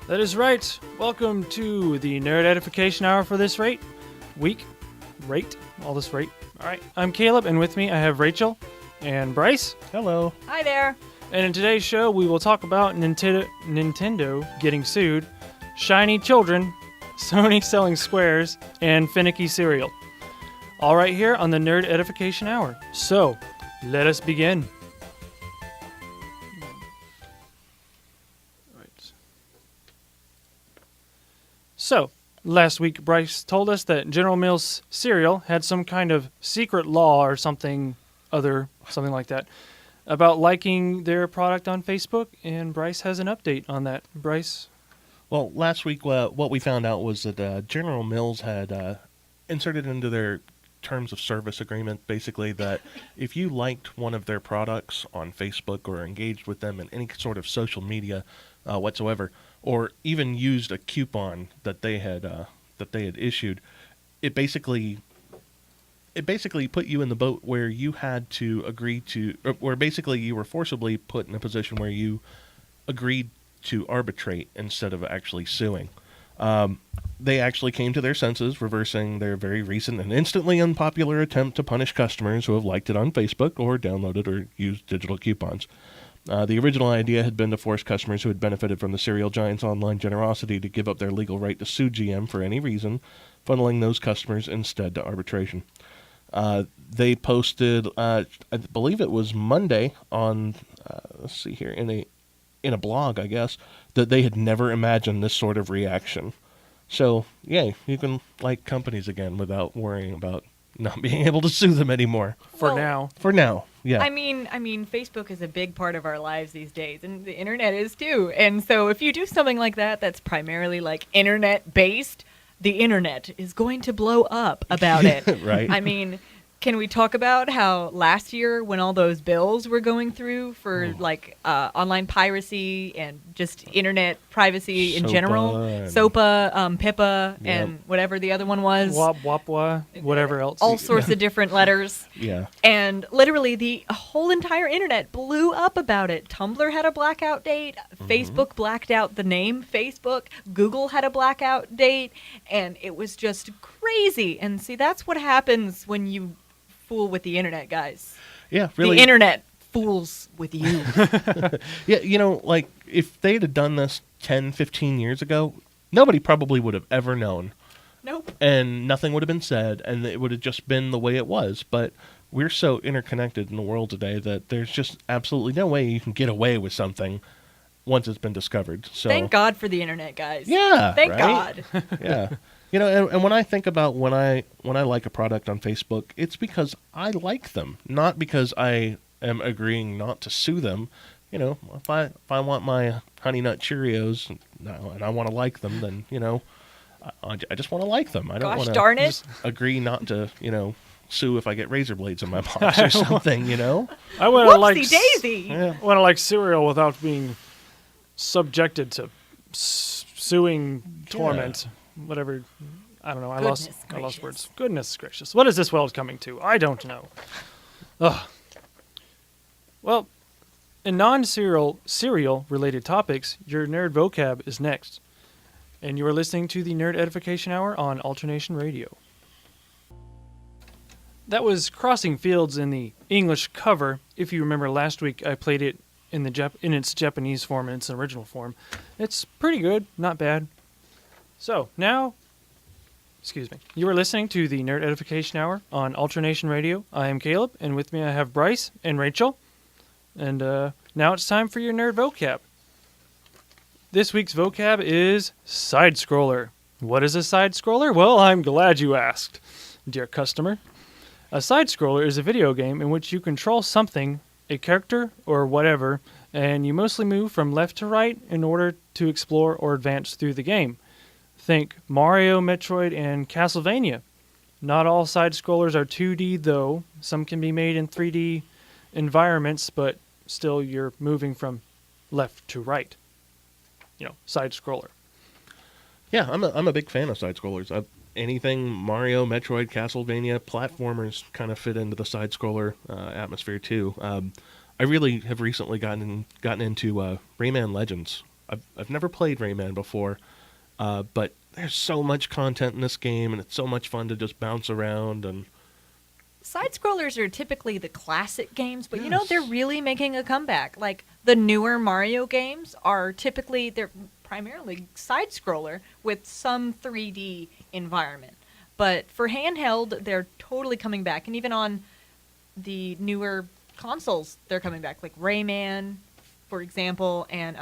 That is right. Welcome to the Nerd Edification Hour for this week. All this rate. All right, I'm Caleb, and with me I have Rachel and Bryce. Hello. Hi there. And in today's show, we will talk about Nintendo getting sued, shiny children, Sony selling squares, and finicky cereal. All right here on the Nerd Edification Hour. So, let us begin. So, last week Bryce told us that General Mills cereal had some kind of secret law or something like that, about liking their product on Facebook, and Bryce has an update on that. Bryce? Well, last week what we found out was that General Mills had inserted into their terms of service agreement, basically, that if you liked one of their products on Facebook or engaged with them in any sort of social media whatsoever, or even used a coupon that they had issued, it basically put you in the boat where you had to agree to, or where basically you were forcibly put in a position where you agreed to arbitrate instead of actually suing. They actually came to their senses, reversing their very recent and instantly unpopular attempt to punish customers who have liked it on Facebook or downloaded or used digital coupons. The original idea had been to force customers who had benefited from the cereal giant's online generosity to give up their legal right to sue GM for any reason, funneling those customers instead to arbitration. They posted, I believe it was Monday on, let's see here, in a blog, I guess, that they had never imagined this sort of reaction. So, yay, you can like companies again without worrying about not being able to sue them anymore. For now. For now, yeah. I mean, Facebook is a big part of our lives these days, and the internet is too. And so if you do something like that that's primarily like internet-based, the internet is going to blow up about it. Right. I mean, can we talk about how last year when all those bills were going through for online piracy and just internet privacy in general, SOPA, PIPA, and whatever the other one was. WAPWA, whatever else. All sorts of different letters. Yeah. And literally the whole entire internet blew up about it. Tumblr had a blackout date. Facebook blacked out the name Facebook. Google had a blackout date. And it was just crazy. And see, that's what happens when you fool with the internet, guys. Yeah, really. The internet fools with you. Yeah, if they'd have done this 10, 15 years ago, nobody probably would have ever known. Nope. And nothing would have been said, and it would have just been the way it was. But we're so interconnected in the world today that there's just absolutely no way you can get away with something once it's been discovered. So Thank God for the internet, guys. Yeah, Thank right? God. Yeah. And when I think about when I like a product on Facebook, it's because I like them, not because I am agreeing not to sue them. If I want my Honey Nut Cheerios and I want to like them, then I just want to like them. I don't want to agree not to sue if I get razor blades in my box or something. I want to Daisy. I want to like cereal without being subjected to suing torment. Whatever, I don't know. I lost words. Goodness gracious. What is this world coming to? I don't know. Ugh. Well, in cereal related topics, your nerd vocab is next. And you are listening to the Nerd Edification Hour on Alternation Radio. That was Crossing Fields in the English cover. If you remember last week, I played it in its Japanese form, in its original form. It's pretty good, not bad. So, now, you are listening to the Nerd Edification Hour on Alternation Radio. I am Caleb, and with me I have Bryce and Rachel. And now it's time for your nerd vocab. This week's vocab is side-scroller. What is a side-scroller? Well, I'm glad you asked, dear customer. A side-scroller is a video game in which you control something, a character or whatever, and you mostly move from left to right in order to explore or advance through the game. Think Mario, Metroid, and Castlevania. Not all side-scrollers are 2D, though. Some can be made in 3D environments, but still you're moving from left to right. Side-scroller. Yeah, I'm a big fan of side-scrollers. Anything Mario, Metroid, Castlevania, platformers kind of fit into the side-scroller atmosphere, too. I really have recently gotten into Rayman Legends. I've never played Rayman before, but there's so much content in this game, and it's so much fun to just bounce around and. Side scrollers are typically the classic games, but Yes. they're really making a comeback. Like the newer Mario games are typically they're primarily side scroller with some 3D environment. But for handheld, they're totally coming back, and even on the newer consoles, they're coming back. Like Rayman, for example, and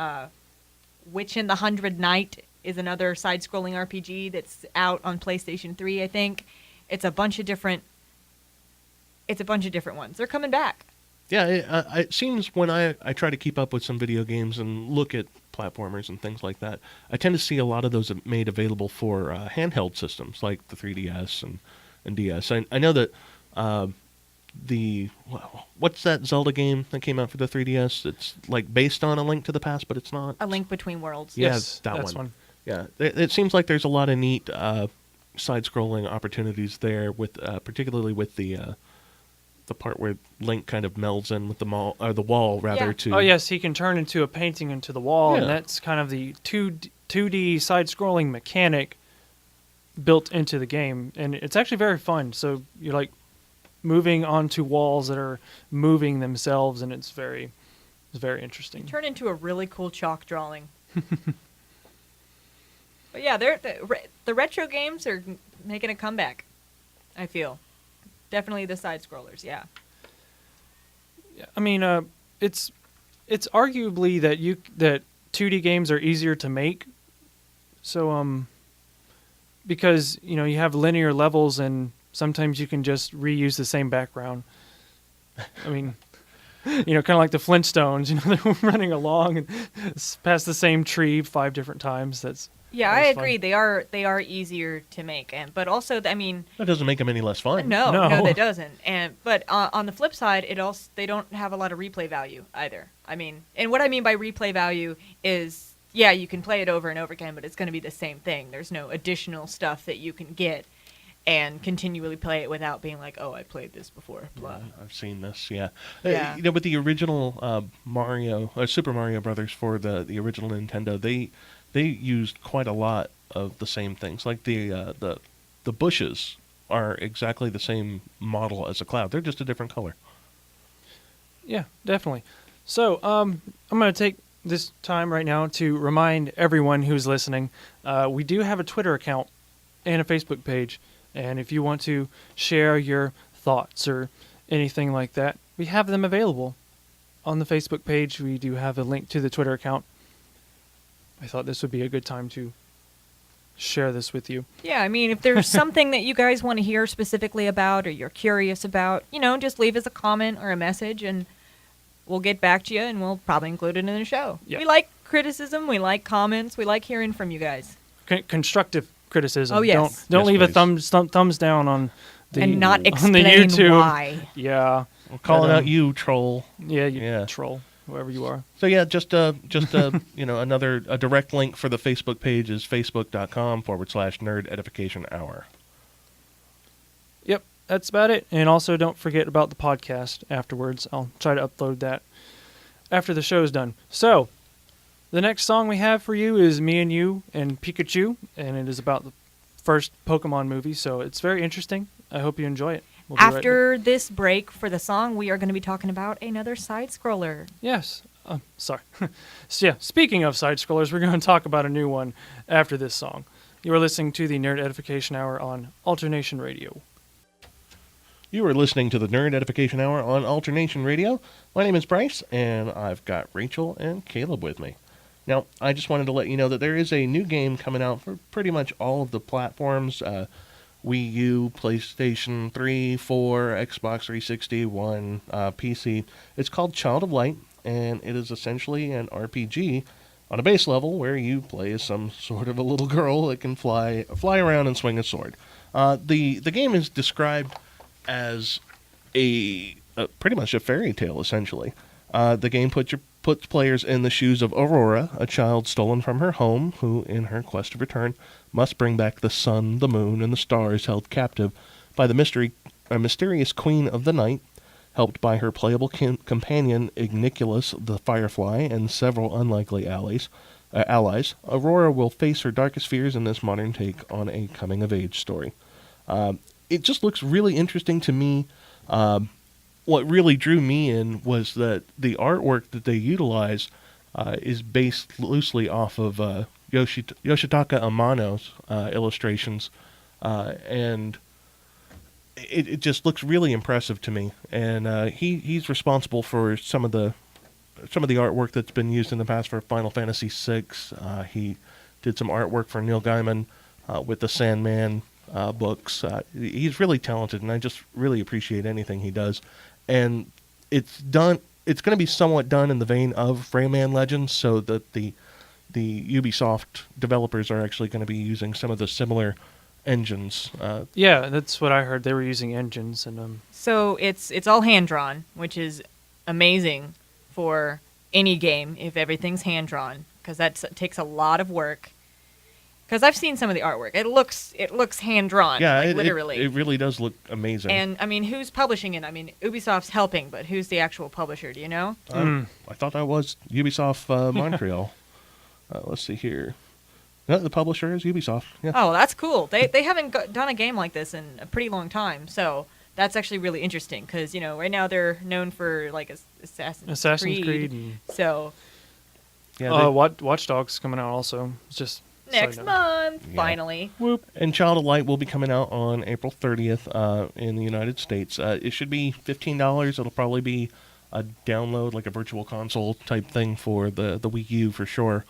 Witch in the 100 Night is another side-scrolling RPG that's out on PlayStation 3, I think. It's a bunch of different ones. They're coming back. Yeah, it seems when I try to keep up with some video games and look at platformers and things like that, I tend to see a lot of those made available for handheld systems like the 3DS and DS. I know that what's that Zelda game that came out for the 3DS? It's like based on A Link to the Past, but it's not. A Link Between Worlds. Yeah, Yes, that that's one. Yeah, it seems like there's a lot of neat side-scrolling opportunities there, with particularly with the part where Link kind of melds in with the wall rather Yeah. to. Oh yes, he can turn into a painting into the wall, Yeah. and that's kind of the 2D side-scrolling mechanic built into the game, and it's actually very fun. So you're like moving onto walls that are moving themselves, and it's very interesting. Turn into a really cool chalk drawing. But yeah, the retro games are making a comeback, I feel. Definitely the side scrollers, yeah. I mean, it's arguably that 2D games are easier to make. So because you have linear levels, and sometimes you can just reuse the same background. I mean, kind of like the Flintstones. They're running along and past the same tree 5 different times. Yeah, That I was fun. agree. They are easier to make, but also, I mean, That doesn't make them any less fun. no, No. that doesn't. But on the flip side, they don't have a lot of replay value either. I mean, and what I mean by replay value is, yeah, you can play it over and over again, but it's going to be the same thing. There's no additional stuff that you can get and continually play it without being like, oh, I played this before. Blah. Yeah, I've seen this. Yeah, Yeah. with the original Super Mario Brothers for the original Nintendo, they used quite a lot of the same things. Like the bushes are exactly the same model as a cloud. They're just a different color. Yeah, definitely. So I'm going to take this time right now to remind everyone who's listening, we do have a Twitter account and a Facebook page. And if you want to share your thoughts or anything like that, we have them available. On the Facebook page, we do have a link to the Twitter account. I thought this would be a good time to share this with you. Yeah, I mean, if there's something that you guys want to hear specifically about or you're curious about, just leave us a comment or a message and we'll get back to you and we'll probably include it in the show. Yeah. We like criticism, we like comments, we like hearing from you guys. Constructive criticism. Oh, yes. Don't Yes, leave a please. thumbs down on the And not on the explain YouTube. why. Yeah. We're calling But, out you, troll. Yeah, you Yeah. troll, whoever you are. So yeah, just another direct link for the Facebook page is facebook.com/Nerd Edification Hour. Yep, that's about it. And also don't forget about the podcast afterwards. I'll try to upload that after the show's done. So, the next song we have for you is Me and You and Pikachu, and it is about the first Pokemon movie, so it's very interesting. I hope you enjoy it. We'll be right back. After this break for the song, we are going to be talking about another side scroller. Yes. Sorry. So, yeah, speaking of side scrollers, we're going to talk about a new one after this song. You are listening to the Nerd Edification Hour on Alternation Radio. You are listening to the Nerd Edification Hour on Alternation Radio. My name is Bryce, and I've got Rachel and Caleb with me. Now, I just wanted to let you know that there is a new game coming out for pretty much all of the platforms. Wii U, PlayStation 3, 4, Xbox 360, One, PC. It's called Child of Light, and it is essentially an RPG on a base level where you play as some sort of a little girl that can fly around and swing a sword. The game is described as pretty much a fairy tale, essentially. The game puts players in the shoes of Aurora, a child stolen from her home, who, in her quest to return, must bring back the sun, the moon, and the stars held captive by the mysterious Queen of the Night, helped by her playable companion Igniculus the Firefly and several unlikely allies. allies, Aurora will face her darkest fears in this modern take on a coming-of-age story. It just looks really interesting to me. What really drew me in was that the artwork that they utilize is based loosely off of Yoshitaka Amano's illustrations, and it just looks really impressive to me. And he's responsible for some of the artwork that's been used in the past for Final Fantasy VI. He did some artwork for Neil Gaiman with the Sandman books. He's really talented, and I just really appreciate anything he does. And it's done. It's going to be somewhat done in the vein of Rayman Legends, so that the Ubisoft developers are actually going to be using some of the similar engines. Yeah, that's what I heard. They were using engines, and So it's all hand drawn, which is amazing for any game if everything's hand drawn, because that takes a lot of work. Because I've seen some of the artwork, it looks hand drawn, Yeah, like, literally. It really does look amazing. And I mean, who's publishing it? I mean, Ubisoft's helping, but who's the actual publisher? Do you know? I thought that was Ubisoft Montreal. Let's see here. No, the publisher is Ubisoft. Yeah. Oh, that's cool. They haven't done a game like this in a pretty long time, so that's actually really interesting. Because right now they're known for like Assassin's Creed. And So Yeah, Watch Dogs coming out also. It's just next side note. month, Yeah. finally. Whoop. and Child of Light will be coming out on April 30th in the United States. It should be $15. It'll probably be a download, like a virtual console type thing for the Wii U for sure.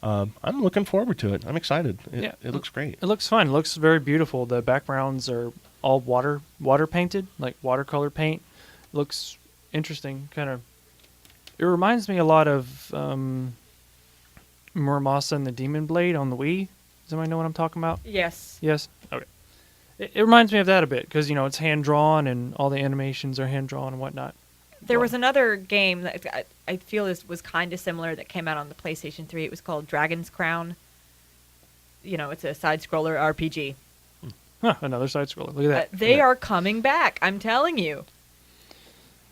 I'm looking forward to it. I'm excited. It looks great. It looks fun. It looks very beautiful. The backgrounds are all water painted, like watercolor paint. Looks interesting. It reminds me a lot of Muramasa and the Demon Blade on the Wii. Does anybody know what I'm talking about? Yes. Yes? Okay. It reminds me of that a bit, because, it's hand-drawn and all the animations are hand-drawn and whatnot. There was another game that I feel was kind of similar that came out on the PlayStation 3. It was called Dragon's Crown. It's a side-scroller RPG. Huh, another side-scroller. Look at that. They are coming back, I'm telling you.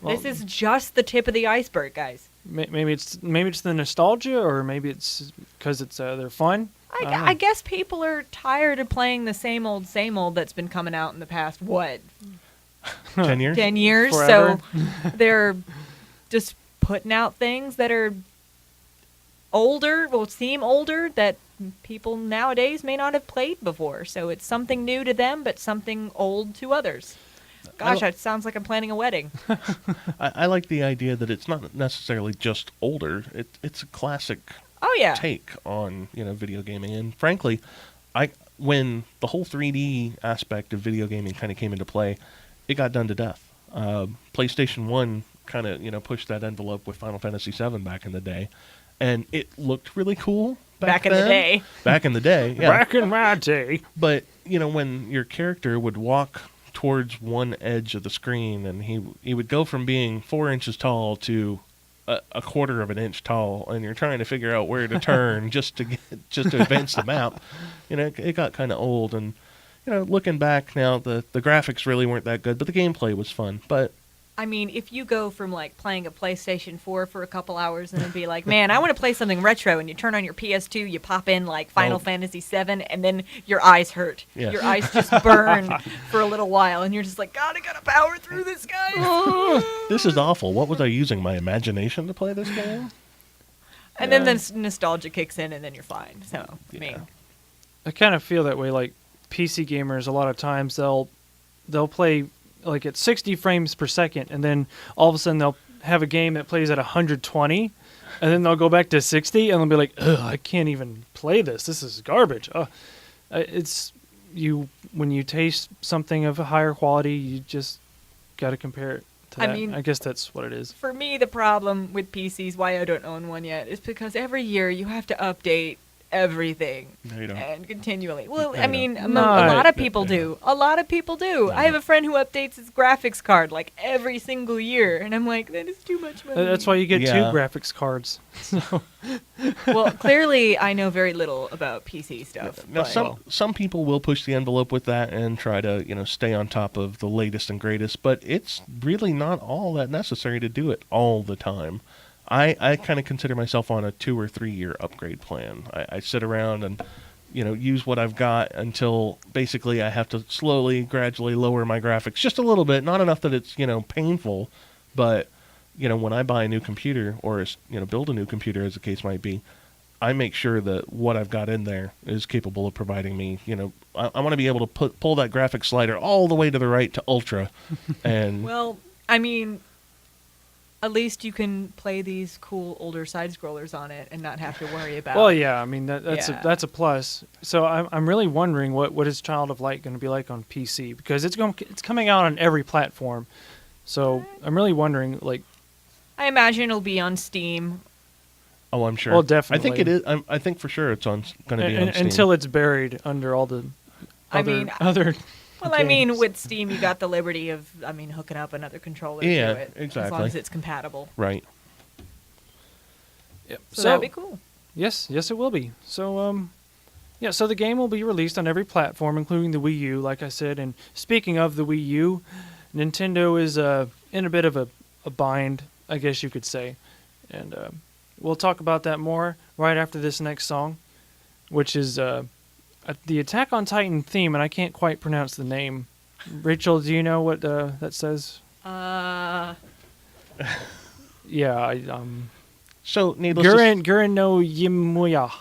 Well, This is just the tip of the iceberg, guys. Maybe it's the nostalgia, or maybe it's because they're fun. I don't know. I guess people are tired of playing the same old that's been coming out in the past, 10 years? 10 years? Forever. So they're just putting out things that are older, seem older, that people nowadays may not have played before. So it's something new to them, but something old to others. Gosh, it sounds like I'm planning a wedding. I like the idea that it's not necessarily just older. It's a classic Oh, yeah. take on video gaming. And frankly, when the whole 3D aspect of video gaming kind of came into play, it got done to death. PlayStation 1 kind of pushed that envelope with Final Fantasy VII back in the day, and it looked really cool back in the then. day. Back in the day, yeah. Back in my day. But when your character would walk towards one edge of the screen, and he would go from being 4 inches tall to a quarter of an inch tall, and you're trying to figure out where to turn just to advance the map. It got kind of old, and looking back now, the graphics really weren't that good, but the gameplay was fun. But I mean, if you go from like playing a PlayStation 4 for a couple hours and then be like, man, I want to play something retro, and you turn on your PS2, you pop in like Final Fantasy VII, and then your eyes hurt. Yeah. Your eyes just burn for a little while, and you're just like, God, I gotta power through this, guys. this is awful. What was I using my imagination to play this game? And then the nostalgia kicks in, and then you're fine. So, I mean, I kind of feel that way. Like PC gamers, a lot of times they'll play like at 60 frames per second, and then all of a sudden they'll have a game that plays at 120, and then they'll go back to 60, and they'll be like, "Ugh, I can't even play this. This is garbage." When you taste something of a higher quality, you just got to compare it to that. I mean, I guess that's what it is. for me, the problem with PCs, why I don't own one yet, is because every year you have to update everything. No, you don't. And continually. Well, No, I mean, a No, lot of no, people no. do. A lot of people do. I have a friend who updates his graphics card like every single year, and I'm like, that is too much money. That's why you get Yeah. 2 graphics cards. Well, clearly, I know very little about PC stuff. Now, but- some people will push the envelope with that and try to stay on top of the latest and greatest, but it's really not all that necessary to do it all the time. I kind of consider myself on a 2 or 3 year upgrade plan. I sit around and use what I've got until basically I have to slowly, gradually lower my graphics just a little bit, not enough that it's painful, but when I buy a new computer or build a new computer, as the case might be, I make sure that what I've got in there is capable of providing me. I want to be able to pull that graphic slider all the way to the right to ultra, and Well, I mean, at least you can play these cool older side scrollers on it and not have to worry about. Well, yeah, I mean that's Yeah. that's a plus. So I'm really wondering what is Child of Light going to be like on PC, because it's coming out on every platform. So I'm really wondering, like, I imagine it'll be on Steam. oh, I'm sure. Well, definitely. I think it is. I think for sure it's going to be on Steam. until it's buried under all the other. Well, I mean, games. with Steam, you got the liberty of, hooking up another controller Yeah, to it. As long exactly. as it's compatible. Right. Yep. So that'd be cool. Yes, it will be. So, yeah, so the game will be released on every platform, including the Wii U, like I said. And speaking of the Wii U, Nintendo is in a bit of a bind, I guess you could say. And we'll talk about that more right after this next song, which is the Attack on Titan theme, and I can't quite pronounce the name. Rachel, do you know what that says? Yeah, So, needless to Guren no Yimuya.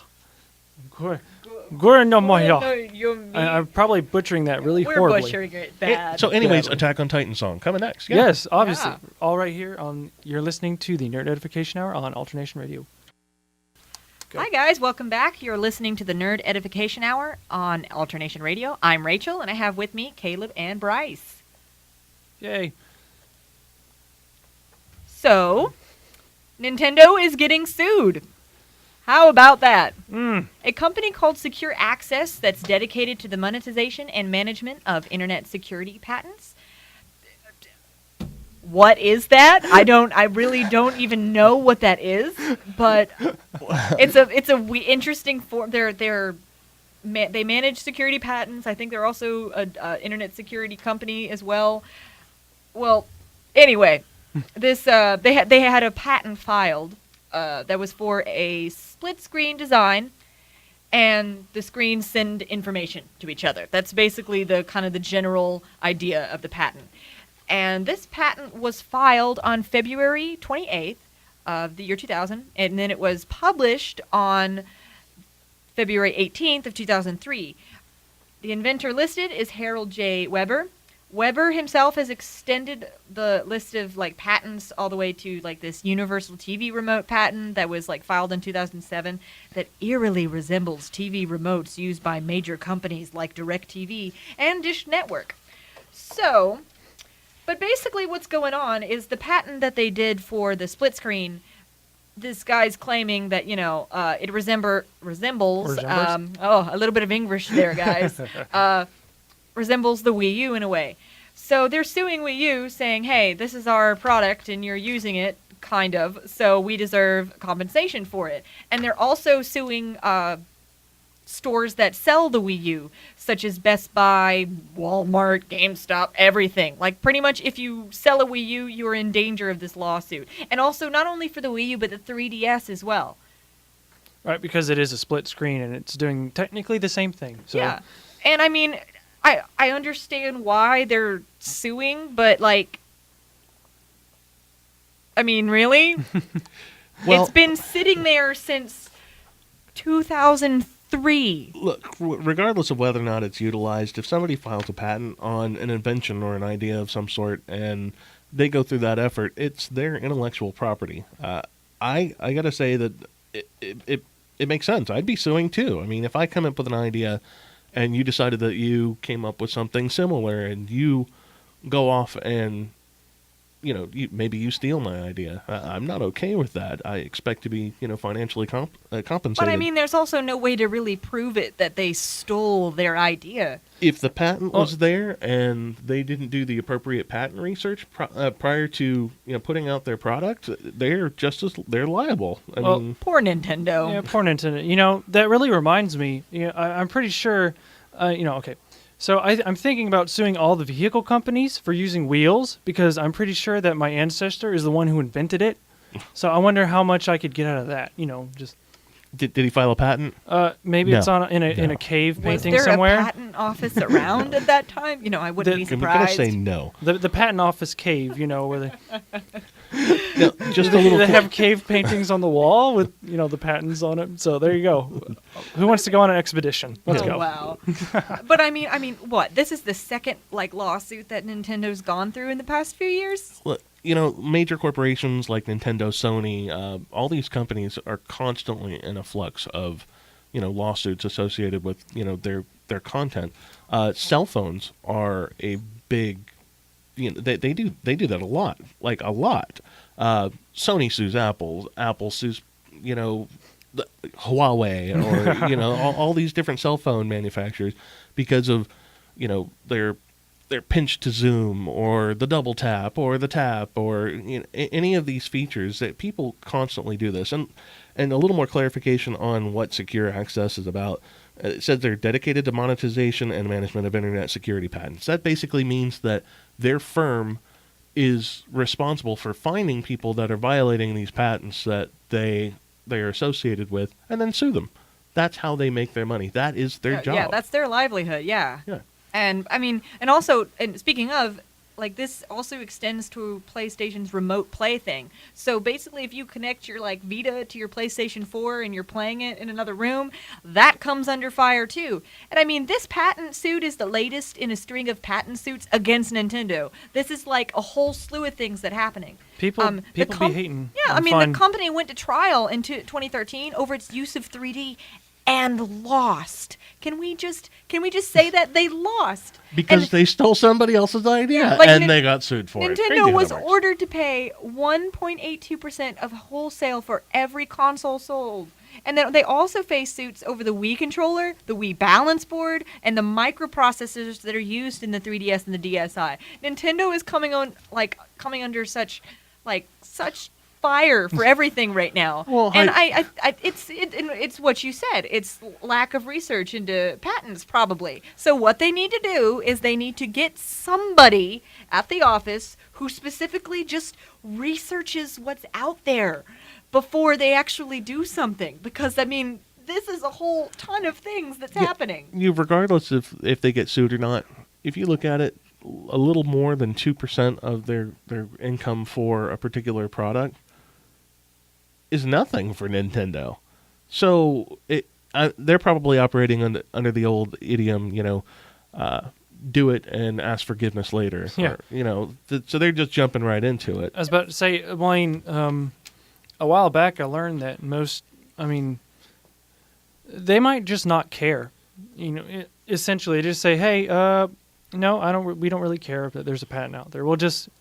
Guren no Moya. I'm probably butchering that really We're horribly. butchering it bad. So, anyways, Badly. Attack on Titan song coming next. Yeah. Yes, obviously. Yeah. All right here on. You're listening to the Nerd Edification Hour on Alternation Radio. Go. Hi, guys. Welcome back. You're listening to the Nerd Edification Hour on Alternation Radio. I'm Rachel, and I have with me Caleb and Bryce. Yay. So, Nintendo is getting sued. How about that? A company called Secure Access that's dedicated to the monetization and management of internet security patents. What is that? I really don't even know what that is, but it's a interesting form. They manage security patents. I think they're also a internet security company as well. Well, anyway, this they had a patent filed that was for a split screen design, and the screens send information to each other. That's basically the kind of the general idea of the patent. And this patent was filed on February 28th of the year 2000, and then it was published on February 18th of 2003. The inventor listed is Harold J. Weber. Weber himself has extended the list of patents all the way to this universal TV remote patent that was filed in 2007 that eerily resembles TV remotes used by major companies like DirecTV and Dish Network. So, but basically what's going on is the patent that they did for the split screen, this guy's claiming that, it resembles a little bit of English there, guys. Resembles the Wii U in a way. So they're suing Wii U saying, hey, this is our product and you're using it, kind of, so we deserve compensation for it. And they're also suing stores that sell the Wii U, such as Best Buy, Walmart, GameStop, everything. Pretty much if you sell a Wii U, you're in danger of this lawsuit. And also not only for the Wii U, but the 3DS as well. Right, because it is a split screen and it's doing technically the same thing. So. Yeah. And I mean, I understand why they're suing, but really? Well, it's been sitting there since 2003. Look, regardless of whether or not it's utilized, if somebody files a patent on an invention or an idea of some sort and they go through that effort, it's their intellectual property. I got to say that it makes sense. I'd be suing too. I mean, if I come up with an idea and you decided that you came up with something similar and you go off and maybe you steal my idea. I'm not okay with that. I expect to be, financially compensated. But I mean, there's also no way to really prove it that they stole their idea. If the patent was there and they didn't do the appropriate patent research prior to putting out their product, they're liable. I mean, poor Nintendo. Yeah, poor Nintendo. That really reminds me. I'm pretty sure. Okay. So I'm thinking about suing all the vehicle companies for using wheels because I'm pretty sure that my ancestor is the one who invented it. So I wonder how much I could get out of that. Just Did he file a patent? maybe No. it's in a No. cave Was painting there somewhere. a patent office around at that time? I wouldn't be I'm going to surprised. say no. The patent office cave, where they No, just a little. they have cave paintings on the wall with the patents on it. So there you go. Who wants to go on an expedition? Let's Oh, go. wow. But I mean, what? This is the second lawsuit that Nintendo's gone through in the past few years? Look, major corporations like Nintendo, Sony, all these companies are constantly in a flux of, lawsuits associated with, their content. Cell phones are a big, they do that a lot, like a lot. Sony sues Apple. Apple sues, Huawei, or all these different cell phone manufacturers because of, their pinch to zoom or the double tap or the tap or any of these features that people constantly do this. And a little more clarification on what secure access is about. It says they're dedicated to monetization and management of internet security patents. That basically means that their firm is responsible for finding people that are violating these patents that they are associated with and then sue them. That's how they make their money. That is their job. Yeah, that's their livelihood, yeah. Yeah. And I mean, and also, and speaking of, this also extends to PlayStation's remote play thing. So basically, if you connect your Vita to your PlayStation 4 and you're playing it in another room, that comes under fire too. And I mean, this patent suit is the latest in a string of patent suits against Nintendo. This is a whole slew of things that are happening. People be hating. Yeah, I I'm mean, fine. the company went to trial in 2013 over its use of 3D and lost. Can we just say that they lost? Because they stole somebody else's idea Yeah, and they got sued for it. Crazy Nintendo how was that works. ordered to pay 1.82% of wholesale for every console sold. And then they also face suits over the Wii controller, the Wii balance board, and the microprocessors that are used in the 3DS and the DSi. Nintendo is coming under such fire for everything right now. Well, and it's what you said. It's lack of research into patents, probably. So what they need to do is they need to get somebody at the office who specifically just researches what's out there before they actually do something. Because, I mean, this is a whole ton of things that's happening. Regardless if they get sued or not, if you look at it, a little more than 2% of their income for a particular product is nothing for Nintendo. So they're probably operating under the old idiom, do it and ask forgiveness later. Yeah. Or, so they're just jumping right into it. I was about to say, Wayne, a while back I learned that they might just not care. Essentially just say, hey, no, we don't really care that there's a patent out there.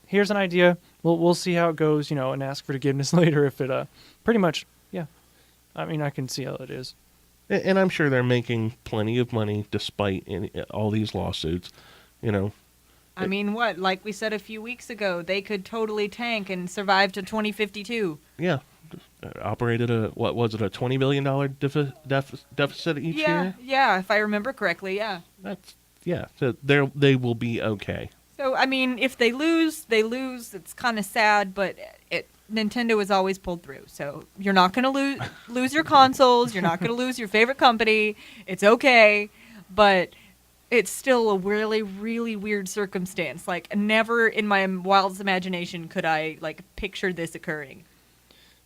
Here's an idea. We'll see how it goes, and ask for forgiveness later if it, pretty much, yeah. I mean, I can see how it is. And I'm sure they're making plenty of money despite all these lawsuits, I mean, what? Like we said a few weeks ago, they could totally tank and survive to 2052. Yeah. Operated what was it, a $20 billion deficit each year? Yeah, if I remember correctly, yeah. So they will be okay. So, I mean, if they lose. It's kind of sad, but Nintendo has always pulled through. So you're not going to lose your consoles. You're not going to lose your favorite company. It's okay, but it's still a really, really weird circumstance. Never in my wildest imagination could I, picture this occurring.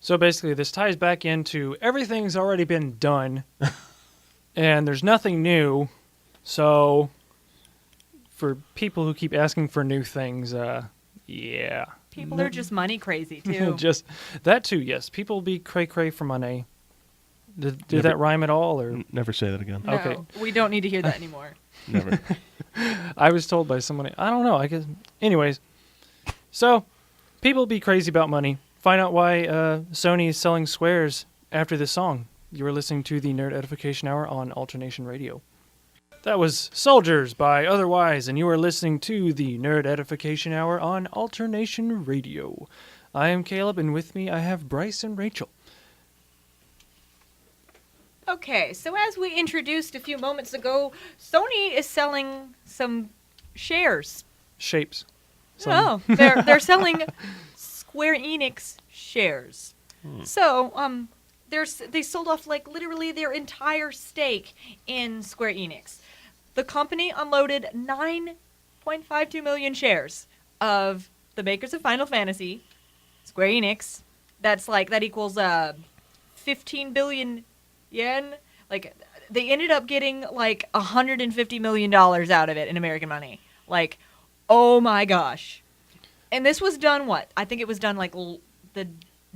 So basically, this ties back into everything's already been done, and there's nothing new. So for people who keep asking for new things, yeah. People are just money crazy, too. Just that too, yes. People be cray-cray for money. Did that rhyme at all? Or Never say that again. No, Okay. we don't need to hear that anymore. Never. I was told by someone. I don't know. I guess. Anyways, so people be crazy about money. Find out why Sony is selling squares after this song. You were listening to the Nerd Edification Hour on Alternation Radio. That was Soldiers by Otherwise, and you are listening to the Nerd Edification Hour on Alternation Radio. I am Caleb, and with me I have Bryce and Rachel. Okay, so as we introduced a few moments ago, Sony is selling some shares. Shapes. Oh, they're selling Square Enix shares. So, they sold off like literally their entire stake in Square Enix. The company unloaded 9.52 million shares of the makers of Final Fantasy, Square Enix. That equals 15 billion yen. Like, they ended up getting like $150 million out of it in American money. Like, oh my gosh. And this was done I think it was done like the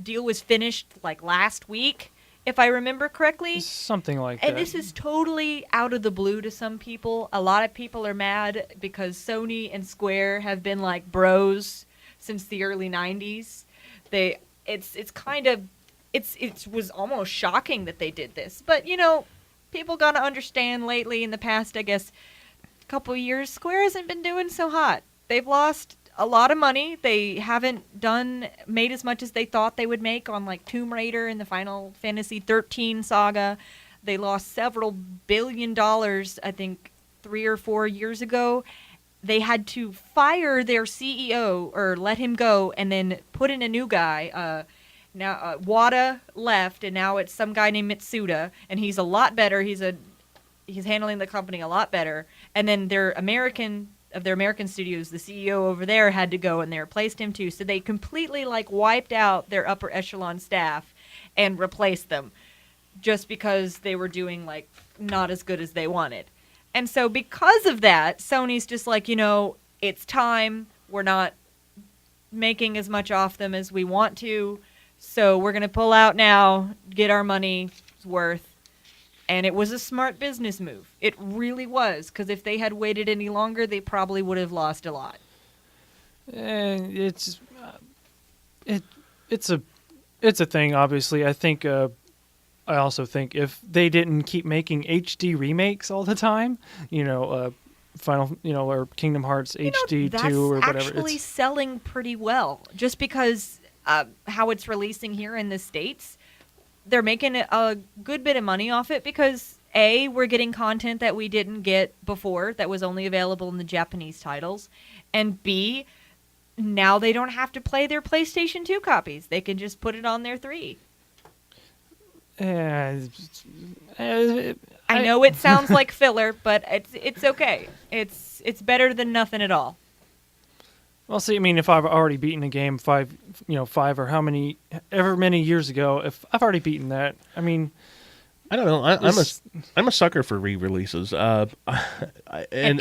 deal was finished like last week, if I remember correctly. Something like that. And this is totally out of the blue to some people. A lot of people are mad because Sony and Square have been like bros since the early 90s. It was almost shocking that they did this. But, people gotta understand lately in the past, I guess, couple of years, Square hasn't been doing so hot. They've lost a lot of money. They haven't made as much as they thought they would make on like Tomb Raider and the Final Fantasy 13 saga. They lost several $1 billion, I think 3 or 4 years ago. They had to fire their CEO or let him go and then put in a new guy. Now Wada left and now it's some guy named Mitsuda, and he's a lot better. He's handling the company a lot better. And then their American studios, the CEO over there had to go and they replaced him too. So they completely like wiped out their upper echelon staff and replaced them just because they were doing like not as good as they wanted. And so because of that, Sony's just like, it's time. We're not making as much off them as we want to. So we're going to pull out now, get our money's worth. And it was a smart business move. It really was, because if they had waited any longer, they probably would have lost a lot. It's a thing. Obviously, I think. I also think if they didn't keep making HD remakes all the time, Final, or Kingdom Hearts HD 2 or whatever, that's actually selling pretty well. Just because how it's releasing here in the States. They're making a good bit of money off it because, A, we're getting content that we didn't get before that was only available in the Japanese titles, and B, now they don't have to play their PlayStation 2 copies. They can just put it on their 3. I know it sounds like filler, but it's okay. It's better than nothing at all. Well, see, I mean, if I've already beaten a game 5 or ever many years ago, if I've already beaten that, I mean, I don't know. I'm a sucker for re-releases. And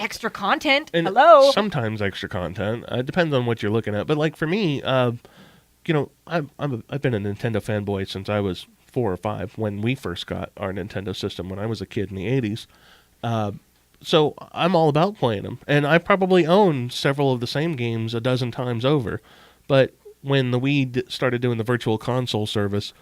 extra content. And hello. Sometimes extra content. It depends on what you're looking at. But like for me, I've been a Nintendo fanboy since I was 4 or 5 when we first got our Nintendo system when I was a kid in the 80s. So I'm all about playing them. And I probably own several of the same games a dozen times over. But when the Wii started doing the Virtual Console service,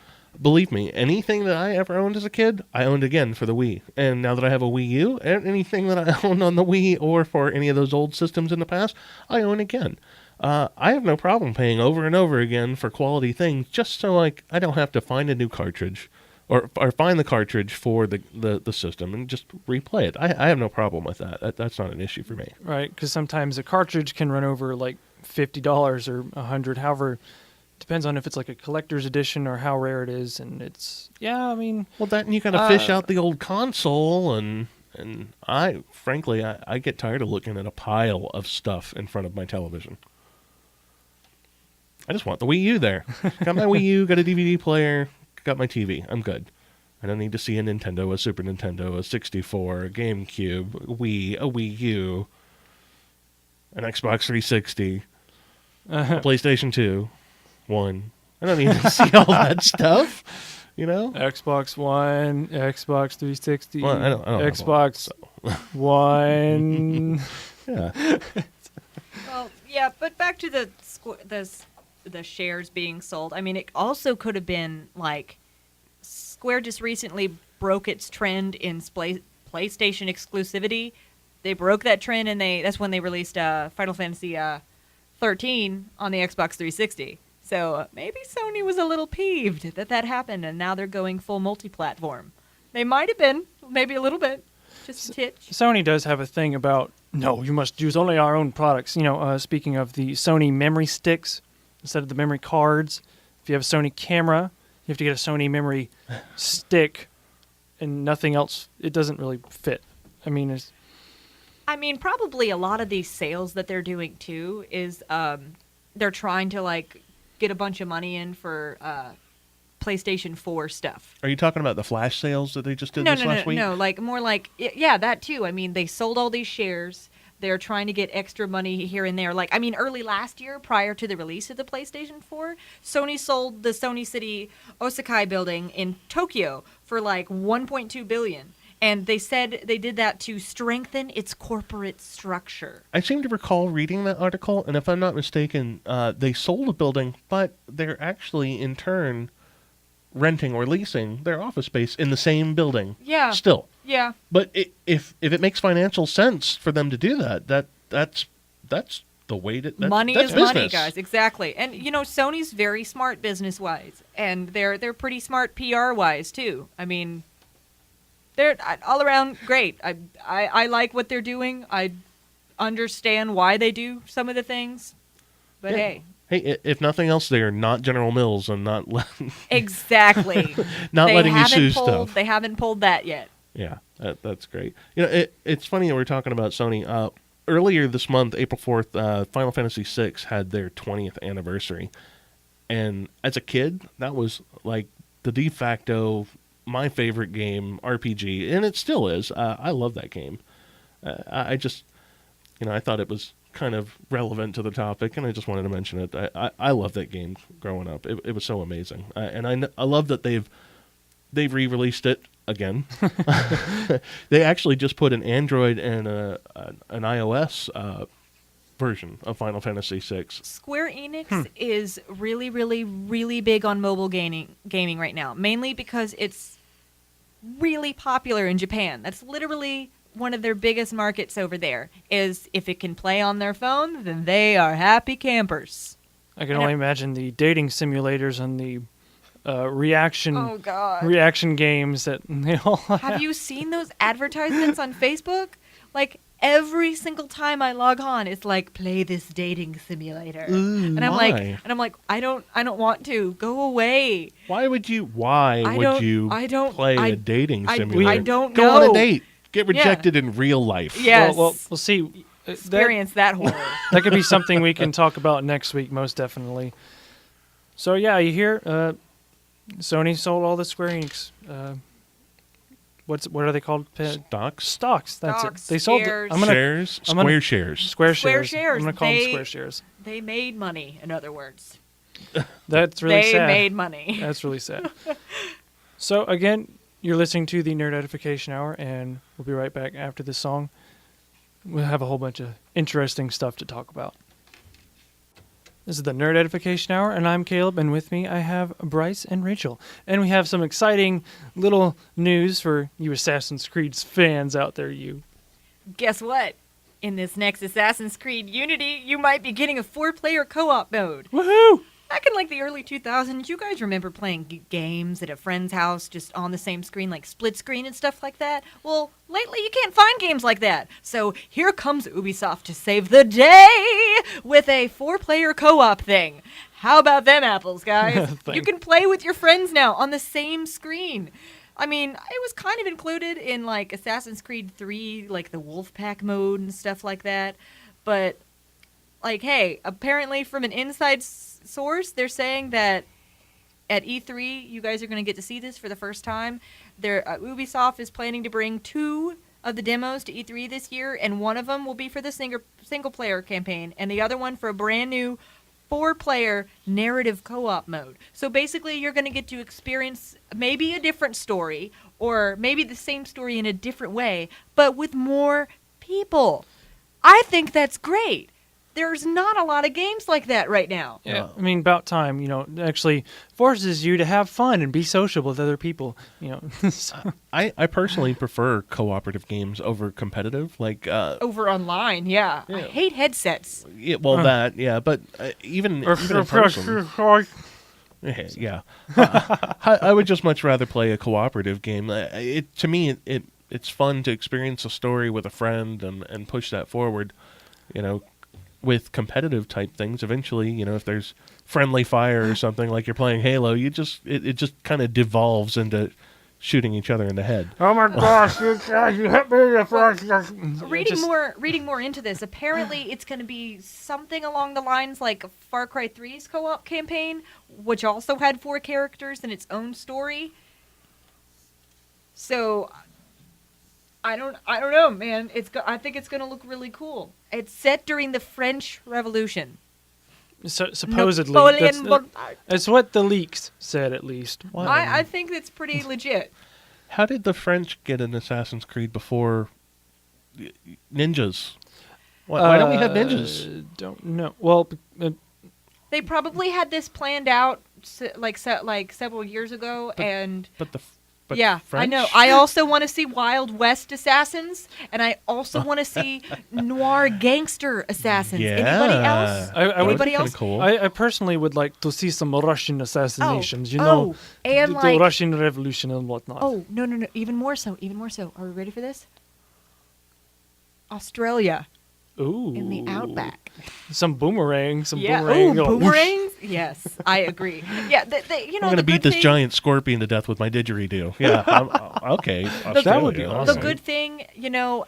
believe me, anything that I ever owned as a kid, I owned again for the Wii. And now that I have a Wii U, anything that I owned on the Wii or for any of those old systems in the past, I own again. I have no problem paying over and over again for quality things just so I don't have to find a new cartridge. Or find the cartridge for the system and just replay it. I have no problem with that. That's not an issue for me. Right, because sometimes a cartridge can run over like $50 or $100, however, depends on if it's like a collector's edition or how rare it is. And it's, I mean... Well, that and you got to fish out the old console, and I get tired of looking at a pile of stuff in front of my television. I just want the Wii U there. Got my Wii U, got a DVD player... Got my TV. I'm good. I don't need to see a Nintendo, a Super Nintendo, a 64, a GameCube, a Wii U, an Xbox 360, a PlayStation 2, 1. I don't need to see all that stuff, Xbox One, Xbox 360, well, I don't Xbox One. Yeah. Well, yeah, but back to the shares being sold. I mean, it also could have been like Square just recently broke its trend in PlayStation exclusivity. They broke that trend, and that's when they released Final Fantasy 13 on the Xbox 360. So maybe Sony was a little peeved that happened, and now they're going full multi-platform. They might have been, maybe a little bit, just a titch. Sony does have a thing about, no, you must use only our own products. Speaking of the Sony memory sticks, instead of the memory cards, If you have a Sony camera, you have to get a Sony memory stick and nothing else. It doesn't really fit. I mean, Probably a lot of these sales that they're doing too is they're trying to like get a bunch of money in for PlayStation 4 stuff. Are you talking about the flash sales that they just did No, this last week? no, like more like yeah, that too. I mean, they sold all these shares. They're trying to get extra money here and there. Like, I mean, early last year, prior to the release of the PlayStation 4, Sony sold the Sony City Osakai building in Tokyo for like 1.2 billion. And they said they did that to strengthen its corporate structure. I seem to recall reading that article, and if I'm not mistaken, they sold a building, but they're actually in turn renting or leasing their office space in the same building. Yeah. Still. Yeah. But if it makes financial sense for them to do that's the way to money that's is business. money, guys. Exactly. And you know, Sony's very smart business wise, and they're pretty smart PR wise too. I mean, they're all around great. I like what they're doing. I understand why they do some of the things. But Yeah. Hey, if nothing else, they are not General Mills and not exactly. not They letting you haven't sue pulled- stuff. They haven't pulled that yet. Yeah, that's great. You know, it's funny that we're talking about Sony. Earlier this month, April 4th, Final Fantasy VI had their 20th anniversary. And as a kid, that was like the de facto, my favorite game, RPG. And it still is. I love that game. I just, I thought it was kind of relevant to the topic, and I just wanted to mention it. I love that game growing up. It was so amazing. And I love that they've re-released it again. They actually just put an Android and an iOS version of Final Fantasy VI. Square Enix is really, really, really big on mobile gaming right now, mainly because it's really popular in Japan. That's literally one of their biggest markets over there. Is if it can play on their phone, then they are happy campers. I can only imagine the dating simulators and the reaction Oh God! reaction games that they all Have you seen those advertisements on Facebook? Like every single time I log on, it's like play this dating simulator, Ooh, and I'm why? like, I don't want to. Go away. Why would you I don't- play I- a dating I simulator? don't Go on know. a date. Get rejected in real life. Yes. Well, we'll see. Experience that horror. That could be something we can talk about next week, most definitely. So yeah, you hear Sony sold all the Square Enix. What are they called? Stocks? Stocks. That's Stocks, it. They sold. shares. I'm gonna Shares? I'm gonna- Square shares. Square Square shares. shares. I'm gonna call them They- Square shares. They made money, in other words. That's really They sad. made money. That's really sad. So again, you're listening to the Nerd Edification Hour, and we'll be right back after this song. We'll have a whole bunch of interesting stuff to talk about. This is the Nerd Edification Hour, and I'm Caleb, and with me I have Bryce and Rachel. And we have some exciting little news for you Assassin's Creed fans out there, Guess what? In this next Assassin's Creed Unity, you might be getting a 4-player co-op mode. Woohoo! Back in like the early 2000s, you guys remember playing games at a friend's house just on the same screen, like split screen and stuff like that? Well, lately you can't find games like that. So here comes Ubisoft to save the day with a 4-player co-op thing. How about them apples, guys? You can play with your friends now on the same screen. I mean, it was kind of included in like Assassin's Creed 3, like the Wolfpack mode and stuff like that. But like, hey, apparently from an inside source, they're saying that at E3, you guys are going to get to see this for the first time. Ubisoft is planning to bring 2 of the demos to E3 this year, and one of them will be for the single-player campaign, and the other one for a brand new 4-player narrative co-op mode. So basically, you're going to get to experience maybe a different story, or maybe the same story in a different way, but with more people. I think that's great. There's not a lot of games like that right now. Yeah, I mean, about time, actually forces you to have fun and be sociable with other people, So- I personally prefer cooperative games over competitive. Like Over online, yeah. I hate headsets. but even in person. Yeah. I would just much rather play a cooperative game. To me, it's fun to experience a story with a friend and push that forward. With competitive type things, eventually, if there's friendly fire or something like you're playing Halo. It just kind of devolves into shooting each other in the head. Oh my gosh, you hit me the first. Reading more into this, apparently it's going to be something along the lines like Far Cry 3's co-op campaign, which also had 4 characters and its own story. So I don't know, man. I think it's going to look really cool. It's set during the French Revolution. So, supposedly, Napoleon that's what the leaks said, at least. Wow. I think that's pretty legit. How did the French get an Assassin's Creed before ninjas? Why don't we have ninjas? Don't know. Well, They probably had this planned out like several years ago, But yeah, French? I know. I also want to see Wild West assassins, and I also want to see noir gangster assassins. Yeah. Anybody else? Anybody else? Cool. I personally would like to see some Russian assassinations. And the like Russian Revolution and whatnot. oh no, even more so. Are we ready for this? Australia Ooh, in the outback. Some boomerang. Ooh, Go, whoosh. boomerangs. Yes, I agree. Yeah, I'm going to beat this giant scorpion to death with my didgeridoo. Yeah, okay. That would be Australia, awesome. The all right. good thing,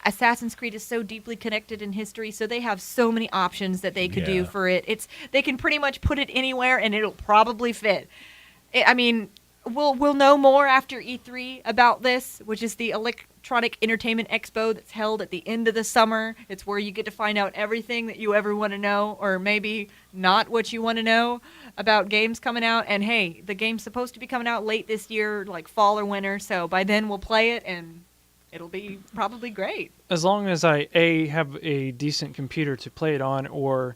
Assassin's Creed is so deeply connected in history, so they have so many options that they could do Yeah. for it. They can pretty much put it anywhere, and it'll probably fit. I mean, we'll know more after E3 about this, which is the Electronic Entertainment Expo that's held at the end of the summer. It's where you get to find out everything that you ever want to know, or maybe not what you want to know about games coming out. And hey, the game's supposed to be coming out late this year, like fall or winter, so by then we'll play it, and it'll be probably great. As long as I A, have a decent computer to play it on, or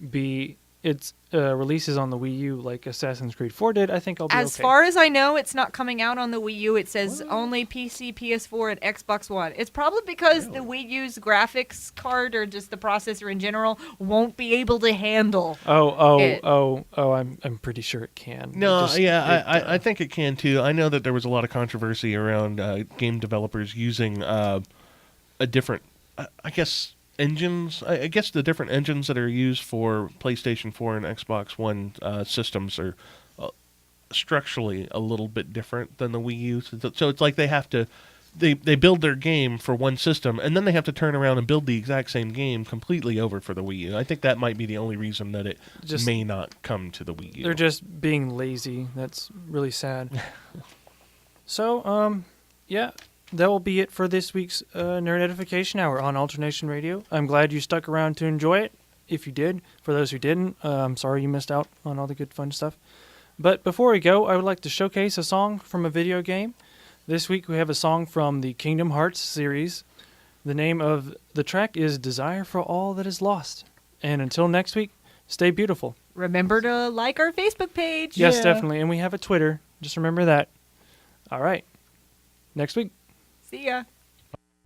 B, its releases on the Wii U like Assassin's Creed 4 did, I think I'll be As okay. far as I know, it's not coming out on the Wii U. It says only PC, PS4, and Xbox One. It's probably because the Wii U's graphics card, or just the processor in general, won't be able to handle. I'm pretty sure it can. No, It I think it can too. I know that there was a lot of controversy around game developers using a different, I guess, engines. I guess the different engines that are used for PlayStation 4 and Xbox One systems are structurally a little bit different than the Wii U. So it's like they have to, they build their game for one system, and then they have to turn around and build the exact same game completely over for the Wii U. I think that might be the only reason that it may not come to the Wii U. They're just being lazy. That's really sad. So, yeah, that will be it for this week's Nerd Edification Hour on Alternation Radio. I'm glad you stuck around to enjoy it. If you did, for those who didn't, I'm sorry you missed out on all the good fun stuff. But before we go, I would like to showcase a song from a video game. This week we have a song from the Kingdom Hearts series. The name of the track is Desire for All That Is Lost. And until next week, stay beautiful. Remember to like our Facebook page. Yes, definitely. And we have a Twitter. Just remember that. All right. Next week. See ya.